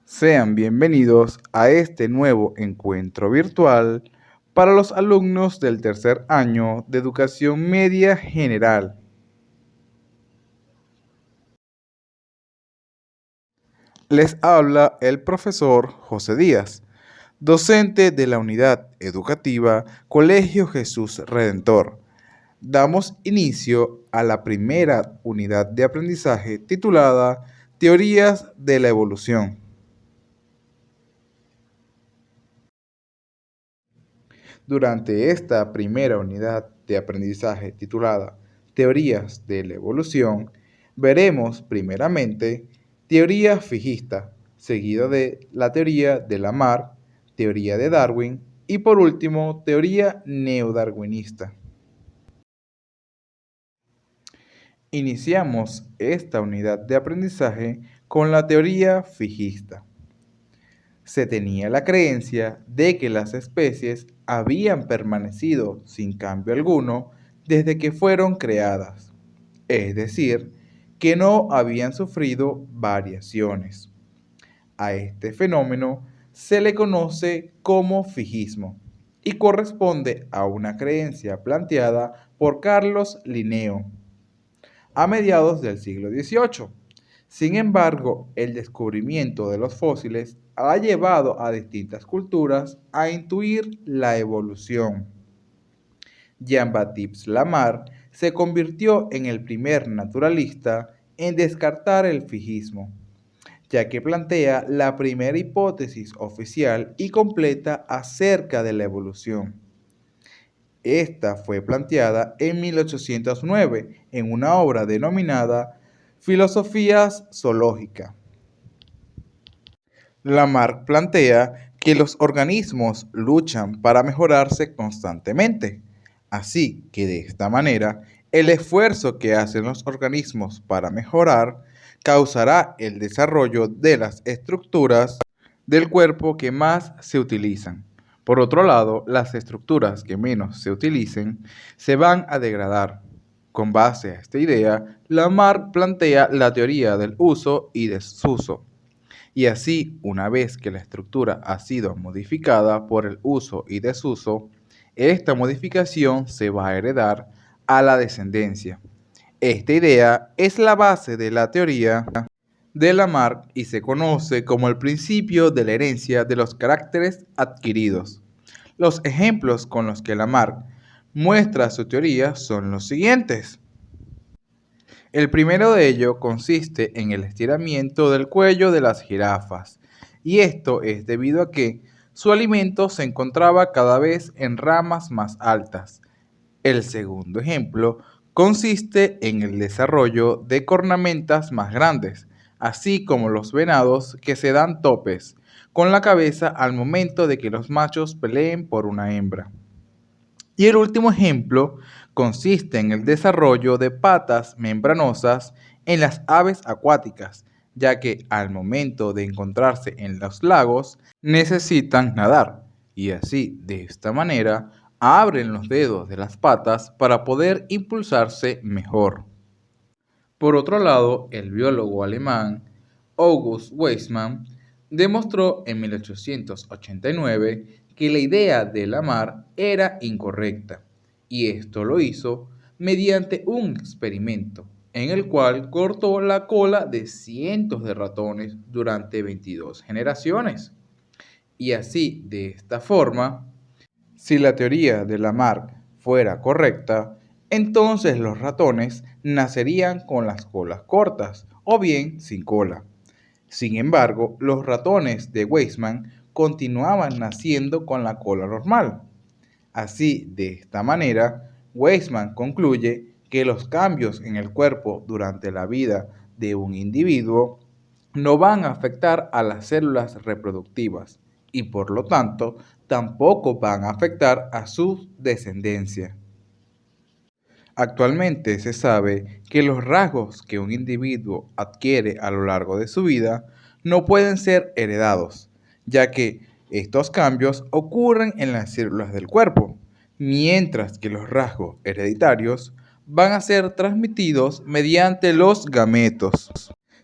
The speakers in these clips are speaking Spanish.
Sean bienvenidos a este nuevo encuentro virtual para los alumnos del tercer año de Educación Media General. Les habla el profesor José Díaz, docente de la Unidad Educativa Colegio Jesús Redentor. Damos inicio a la primera unidad de aprendizaje titulada Teorías de la Evolución. Durante esta primera unidad de aprendizaje titulada Teorías de la Evolución, veremos primeramente teoría fijista, seguida de la teoría de Lamarck, teoría de Darwin y por último teoría neodarwinista. Iniciamos esta unidad de aprendizaje con la teoría fijista. Se tenía la creencia de que las especies habían permanecido sin cambio alguno desde que fueron creadas, es decir, que no habían sufrido variaciones. A este fenómeno se le conoce como fijismo y corresponde a una creencia planteada por Carlos Linneo a mediados del siglo XVIII. Sin embargo, el descubrimiento de los fósiles ha llevado a distintas culturas a intuir la evolución. Jean-Baptiste Lamarck se convirtió en el primer naturalista en descartar el fijismo, ya que plantea la primera hipótesis oficial y completa acerca de la evolución. Esta fue planteada en 1809 en una obra denominada Filosofía zoológica. Lamarck plantea que los organismos luchan para mejorarse constantemente, así que de esta manera el esfuerzo que hacen los organismos para mejorar causará el desarrollo de las estructuras del cuerpo que más se utilizan. Por otro lado, las estructuras que menos se utilicen se van a degradar. Con base a esta idea, Lamarck plantea la teoría del uso y desuso. Y así, una vez que la estructura ha sido modificada por el uso y desuso, esta modificación se va a heredar a la descendencia. Esta idea es la base de la teoría de Lamarck y se conoce como el principio de la herencia de los caracteres adquiridos. Los ejemplos con los que Lamarck muestra su teoría son los siguientes. El primero de ellos consiste en el estiramiento del cuello de las jirafas, y esto es debido a que su alimento se encontraba cada vez en ramas más altas. El segundo ejemplo consiste en el desarrollo de cornamentas más grandes, así como los venados que se dan topes con la cabeza al momento de que los machos peleen por una hembra. Y el último ejemplo consiste en el desarrollo de patas membranosas en las aves acuáticas, ya que al momento de encontrarse en los lagos necesitan nadar y así de esta manera abren los dedos de las patas para poder impulsarse mejor. Por otro lado, el biólogo alemán August Weismann demostró en 1889 que la idea de Lamarck era incorrecta, y esto lo hizo mediante un experimento en el cual cortó la cola de cientos de ratones durante 22 generaciones. Y así, de esta forma, si la teoría de Lamarck fuera correcta, entonces los ratones nacerían con las colas cortas o bien sin cola. Sin embargo, los ratones de Weismann continuaban naciendo con la cola normal. Así, de esta manera, Weismann concluye que los cambios en el cuerpo durante la vida de un individuo no van a afectar a las células reproductivas y por lo tanto tampoco van a afectar a su descendencia. Actualmente se sabe que los rasgos que un individuo adquiere a lo largo de su vida no pueden ser heredados, ya que estos cambios ocurren en las células del cuerpo, mientras que los rasgos hereditarios van a ser transmitidos mediante los gametos.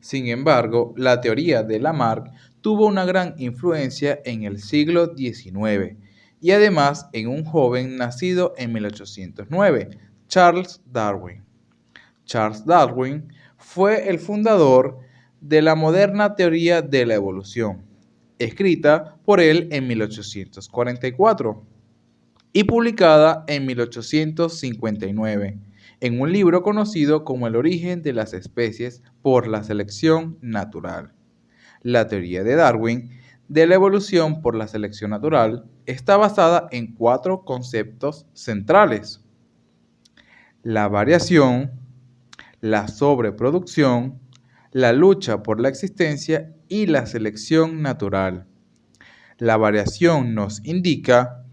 Sin embargo, la teoría de Lamarck tuvo una gran influencia en el siglo XIX y además en un joven nacido en 1809, Charles Darwin. Charles Darwin fue el fundador de la moderna teoría de la evolución, escrita por él en 1844 y publicada en 1859 en un libro conocido como El origen de las especies por la selección natural. La teoría de Darwin de la evolución por la selección natural está basada en cuatro conceptos centrales: la variación, la sobreproducción, la lucha por la existencia y la selección natural. La variación nos indica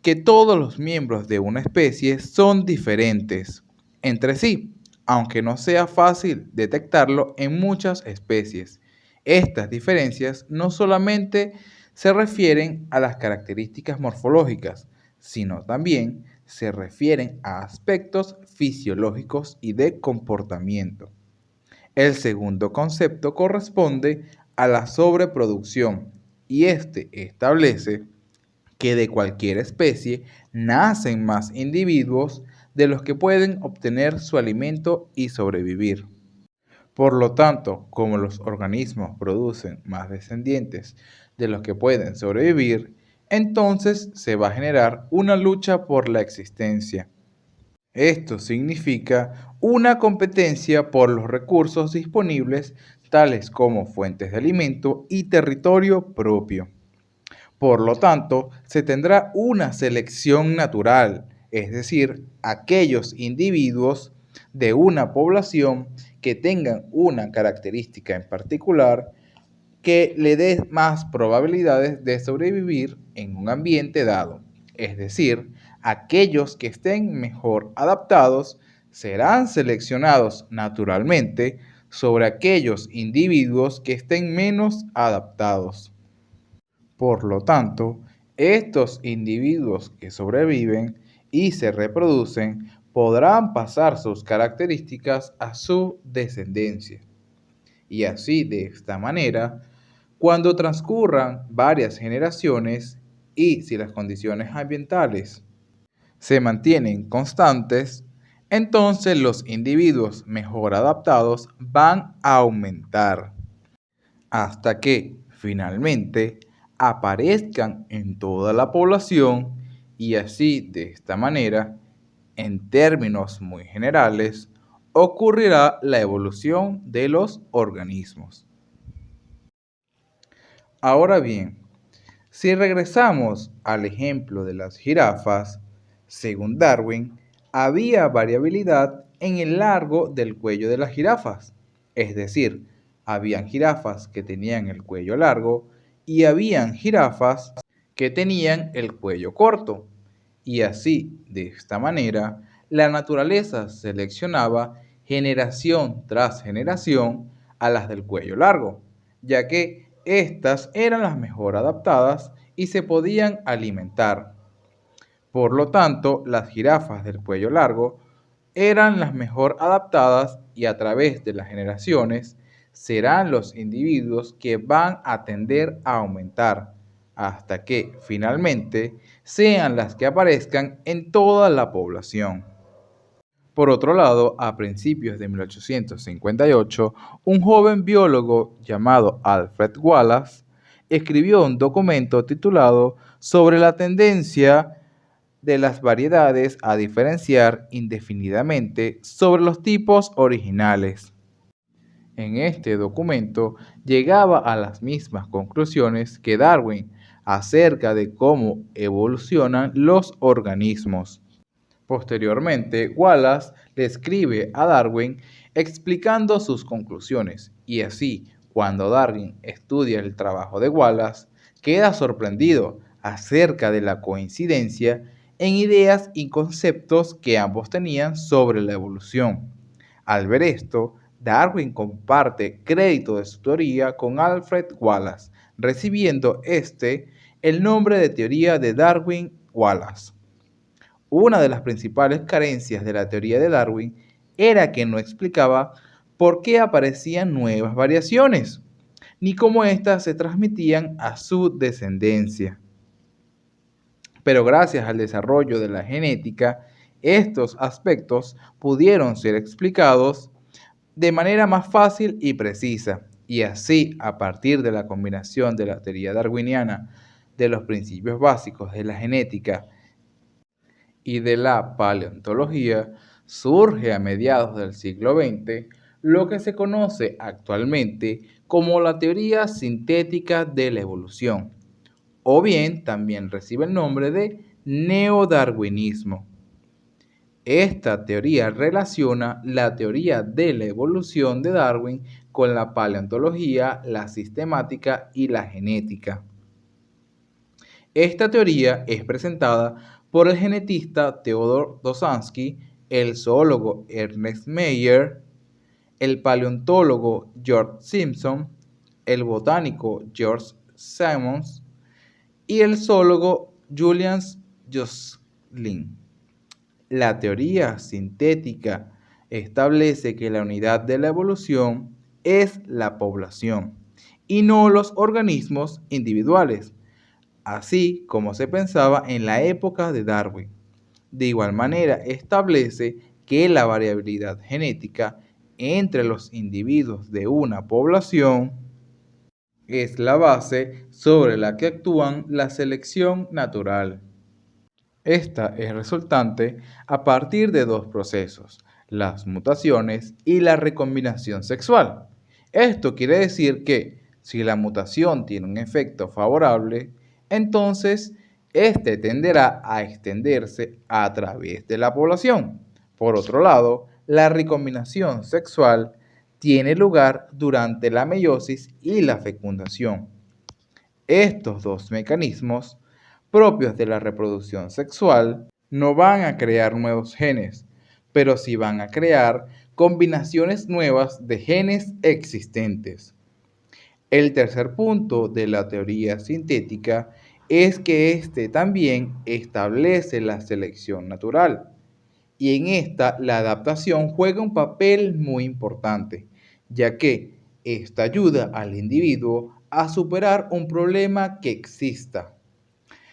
que todos los miembros de una especie son diferentes entre sí, aunque no sea fácil detectarlo en muchas especies. Estas diferencias no solamente se refieren a las características morfológicas, sino también se refieren a aspectos fisiológicos y de comportamiento. El segundo concepto corresponde a la sobreproducción y este establece que de cualquier especie nacen más individuos de los que pueden obtener su alimento y sobrevivir. Por lo tanto, como los organismos producen más descendientes de los que pueden sobrevivir, entonces se va a generar una lucha por la existencia. Esto significa una competencia por los recursos disponibles, tales como fuentes de alimento y territorio propio. Por lo tanto, se tendrá una selección natural, es decir, aquellos individuos de una población que tengan una característica en particular que le dé más probabilidades de sobrevivir en un ambiente dado. Es decir, aquellos que estén mejor adaptados serán seleccionados naturalmente sobre aquellos individuos que estén menos adaptados. Por lo tanto, estos individuos que sobreviven y se reproducen podrán pasar sus características a su descendencia. Y así, de esta manera, cuando transcurran varias generaciones y si las condiciones ambientales se mantienen constantes, entonces los individuos mejor adaptados van a aumentar hasta que finalmente aparezcan en toda la población y así de esta manera, en términos muy generales, ocurrirá la evolución de los organismos. Ahora bien, si regresamos al ejemplo de las jirafas, según Darwin, había variabilidad en el largo del cuello de las jirafas. Es decir, habían jirafas que tenían el cuello largo y habían jirafas que tenían el cuello corto. Y así, de esta manera, la naturaleza seleccionaba generación tras generación a las del cuello largo, ya que estas eran las mejor adaptadas y se podían alimentar. Por lo tanto, las jirafas del cuello largo eran las mejor adaptadas y a través de las generaciones serán los individuos que van a tender a aumentar hasta que finalmente sean las que aparezcan en toda la población. Por otro lado, a principios de 1858, un joven biólogo llamado Alfred Wallace escribió un documento titulado Sobre la tendencia de las variedades a diferenciar indefinidamente sobre los tipos originales. En este documento llegaba a las mismas conclusiones que Darwin acerca de cómo evolucionan los organismos. Posteriormente, Wallace le escribe a Darwin explicando sus conclusiones y así, cuando Darwin estudia el trabajo de Wallace, queda sorprendido acerca de la coincidencia en ideas y conceptos que ambos tenían sobre la evolución. Al ver esto, Darwin comparte crédito de su teoría con Alfred Wallace, recibiendo el nombre de teoría de Darwin-Wallace. Una de las principales carencias de la teoría de Darwin era que no explicaba por qué aparecían nuevas variaciones, ni cómo éstas se transmitían a su descendencia. Pero gracias al desarrollo de la genética, estos aspectos pudieron ser explicados de manera más fácil y precisa, y así, a partir de la combinación de la teoría darwiniana de los principios básicos de la genética y de la paleontología, surge a mediados del siglo XX lo que se conoce actualmente como la teoría sintética de la evolución, o bien también recibe el nombre de neodarwinismo. Esta teoría relaciona la teoría de la evolución de Darwin con la paleontología, la sistemática y la genética. Esta teoría es presentada por el genetista Theodor Dosansky, el zoólogo Ernest Mayr, el paleontólogo George Simpson, el botánico George Simmons y el zoólogo Julian Josselin. La teoría sintética establece que la unidad de la evolución es la población y no los organismos individuales, así como se pensaba en la época de Darwin. De igual manera, establece que la variabilidad genética entre los individuos de una población es la base sobre la que actúan la selección natural. Esta es resultante a partir de dos procesos, las mutaciones y la recombinación sexual. Esto quiere decir que si la mutación tiene un efecto favorable, entonces este tenderá a extenderse a través de la población. Por otro lado, la recombinación sexual tiene lugar durante la meiosis y la fecundación. Estos dos mecanismos propios de la reproducción sexual no van a crear nuevos genes, pero sí van a crear combinaciones nuevas de genes existentes. El tercer punto de la teoría sintética es que éste también establece la selección natural. Y en esta la adaptación juega un papel muy importante, ya que esta ayuda al individuo a superar un problema que exista.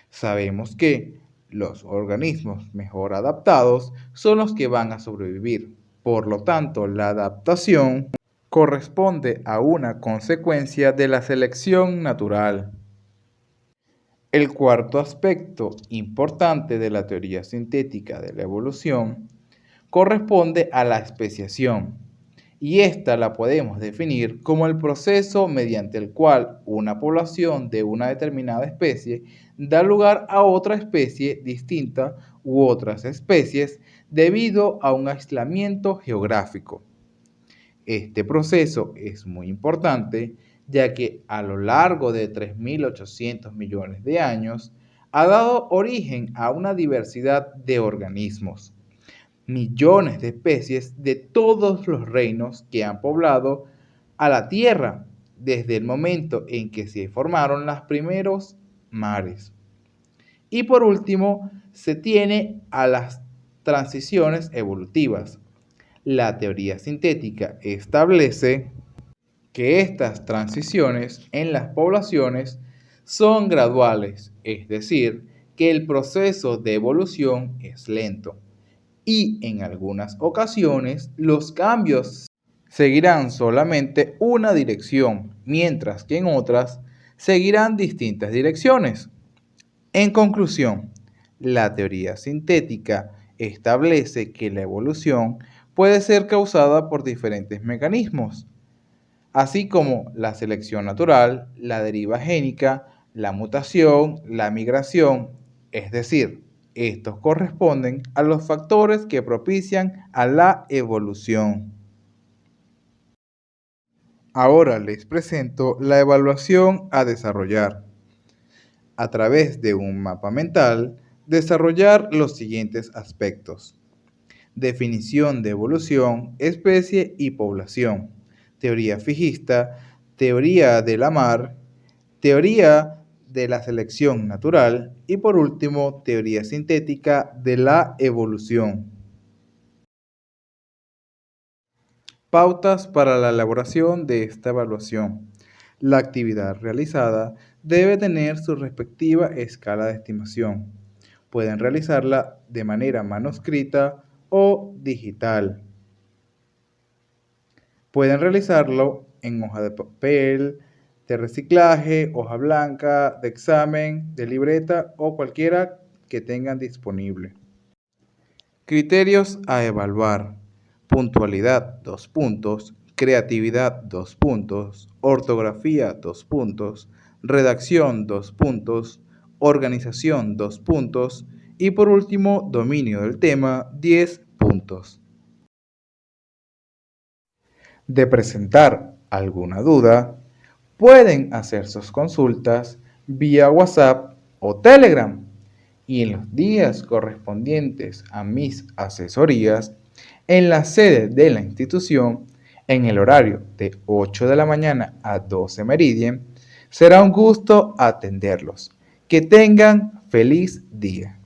Sabemos que los organismos mejor adaptados son los que van a sobrevivir. Por lo tanto, la adaptación corresponde a una consecuencia de la selección natural. El cuarto aspecto importante de la teoría sintética de la evolución corresponde a la especiación, y esta la podemos definir como el proceso mediante el cual una población de una determinada especie da lugar a otra especie distinta u otras especies debido a un aislamiento geográfico. Este proceso es muy importante ya que a lo largo de 3.800 millones de años ha dado origen a una diversidad de organismos, millones de especies de todos los reinos que han poblado a la Tierra desde el momento en que se formaron los primeros mares. Y por último, se tiene a las transiciones evolutivas. La teoría sintética establece que estas transiciones en las poblaciones son graduales, es decir, que el proceso de evolución es lento y en algunas ocasiones los cambios seguirán solamente una dirección, mientras que en otras seguirán distintas direcciones. En conclusión, la teoría sintética establece que la evolución puede ser causada por diferentes mecanismos, así como la selección natural, la deriva génica, la mutación, la migración, es decir, estos corresponden a los factores que propician a la evolución. Ahora les presento la evaluación a desarrollar. A través de un mapa mental, desarrollar los siguientes aspectos: definición de evolución, especie y población, teoría fijista, teoría de la mar, teoría de la selección natural y por último, teoría sintética de la evolución. Pautas para la elaboración de esta evaluación. La actividad realizada debe tener su respectiva escala de estimación. Pueden realizarla de manera manuscrita o digital. Pueden realizarlo en hoja de papel, de reciclaje, hoja blanca, de examen, de libreta o cualquiera que tengan disponible. Criterios a evaluar. Puntualidad, 2 puntos. Creatividad, 2 puntos. Ortografía, 2 puntos. Redacción, 2 puntos. Organización, 2 puntos. Y por último, dominio del tema, 10 puntos. De presentar alguna duda, pueden hacer sus consultas vía WhatsApp o Telegram y en los días correspondientes a mis asesorías en la sede de la institución en el horario de 8 de la mañana a 12 Meridian, será un gusto atenderlos. Que tengan feliz día.